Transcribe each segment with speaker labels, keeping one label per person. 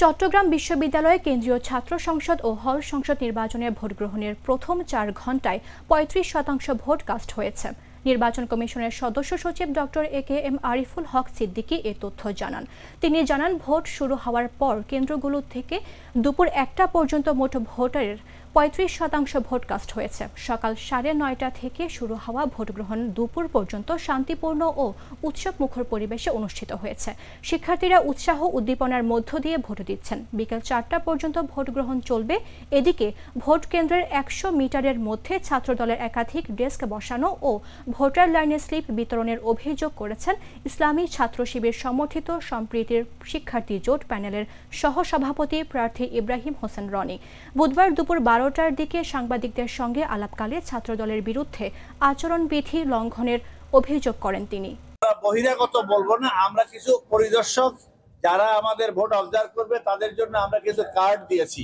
Speaker 1: চট্টগ্রাম বিশ্ববিদ্যালয়ে কেন্দ্রীয় ছাত্র সংসদ ও হল সংসদ নির্বাচনের ভোট গ্রহণের প্রথম ৪ ঘণ্টায় ৩৫% ভোট কাস্ট হয়েছে। নির্বাচন কমিশনের সদস্য সচিব ডক্টর এ.কে.এম. আরিফুল হক সিদ্দিকী এ তথ্য জানান। তিনি জানান, ভোট শুরু হওয়ার পর কেন্দ্রগুলো থেকে দুপুর ১টা পর্যন্ত মোট ভোটের ৩৫% ভোট কাস্ট হয়েছে। সকাল ৯:৩০ থেকে শুরু হওয়া ভোট গ্রহণ দুপুর পর্যন্ত শান্তিপূর্ণ ও উৎসবমুখর পরিবেশে অনুষ্ঠিত হয়েছে। শিক্ষার্থীরা উৎসাহ উদ্দীপনার মধ্য দিয়ে ভোট দিচ্ছেন। বিকেল ৪টা পর্যন্ত ভোট গ্রহণ চলবে। এদিকে ভোট কেন্দ্রের ১০০ মিটারের মধ্যে ছাত্রদলের একাধিক ডেস্ক বসানো ও ভোটার লাইনে স্লিপ বিতরণের অভিযোগ করেছেন ইসলামী ছাত্র শিবির সমর্থিত সম্প্রীতির শিক্ষার্থী জোট প্যানেলের সহসভাপতি প্রার্থী ইব্রাহিম হোসেন রনি। বুধবার দুপুর ১২টার দিকে সাংবাদিকদের সঙ্গে আলাপকালে ছাত্রদলের বিরুদ্ধে আচরণবিধি লঙ্ঘনের অভিযোগ করেন তিনি।
Speaker 2: বহিরাগত বলবো না, আমরা কিছু পরিদর্শক যারা আমাদের ভোট অবজার্ভ করবে তাদের জন্য আমরা কিছু কার্ড দিয়েছি।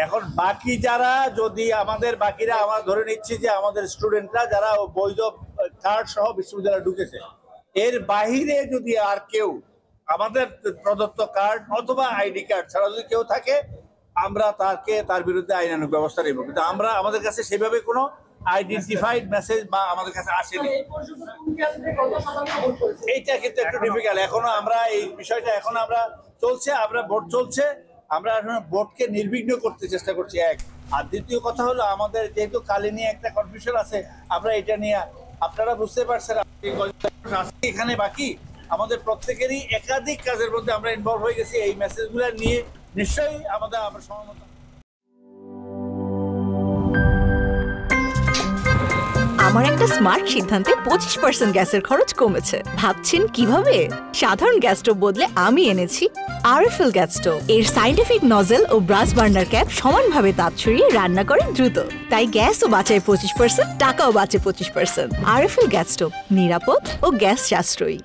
Speaker 2: এখন বাকি যারা যদি আমাদের বাকিরা আমরা ধরে নিচ্ছি যে আমাদের স্টুডেন্টরা যারা বৈধ কার্ড সহ বিশ্ববিদ্যালয়ে ঢুকেছে, এর বাহিরে যদি আর কেউ আমাদের প্রদত্ত কার্ড অথবা আইডি কার্ড ছাড়া যদি কেউ থাকে, আমরা তার বিরুদ্ধে আইনানুগ ব্যবস্থা নেব। কিন্তু আমরা আমাদের কাছে সেভাবে কোনো আইডেন্টিফাইড মেসেজ বা আমাদের কাছে আসেনি। এইটা কিন্তু একটু ডিফিকাল্ট। এখনো আমরা এই বিষয়টা আমরা চলছে, আমরা ভোট চলছে, আমরা এখন ভোটকে নির্বিঘ্ন করতে চেষ্টা করছি। এক আর দ্বিতীয় কথা হলো, আমাদের যেহেতু কালি নিয়ে একটা কনফিউশন আছে, আমরা এটা নিয়ে আপনারা বুঝতে পারছেন এখানে বাকি আমাদের প্রত্যেকেরই একাধিক কাজের মধ্যে আমরা ইনভলভ হয়ে গেছি। এই মেসেজগুলো নিয়ে নিশ্চয়ই আমরা সহমত।
Speaker 3: আমার একটা স্মার্ট সিদ্ধান্তে 25% গ্যাসের খরচ কমেছে। ভাবছেন কিভাবে? সাধারণ গ্যাস স্টোভ বদলে আমি এনেছি আরএফএল গ্যাস স্টোভ। এর সাইন্টিফিক নজল ও ব্রাস বার্নার ক্যাপ সমানভাবে তাপ ছড়িয়ে রান্না করে দ্রুত। তাই গ্যাসও বাঁচায় 25%, টাকাও বাঁচে 25%। আরএফএল গ্যাস স্টোভ নিরাপদ ও গ্যাস সাশ্রয়ী।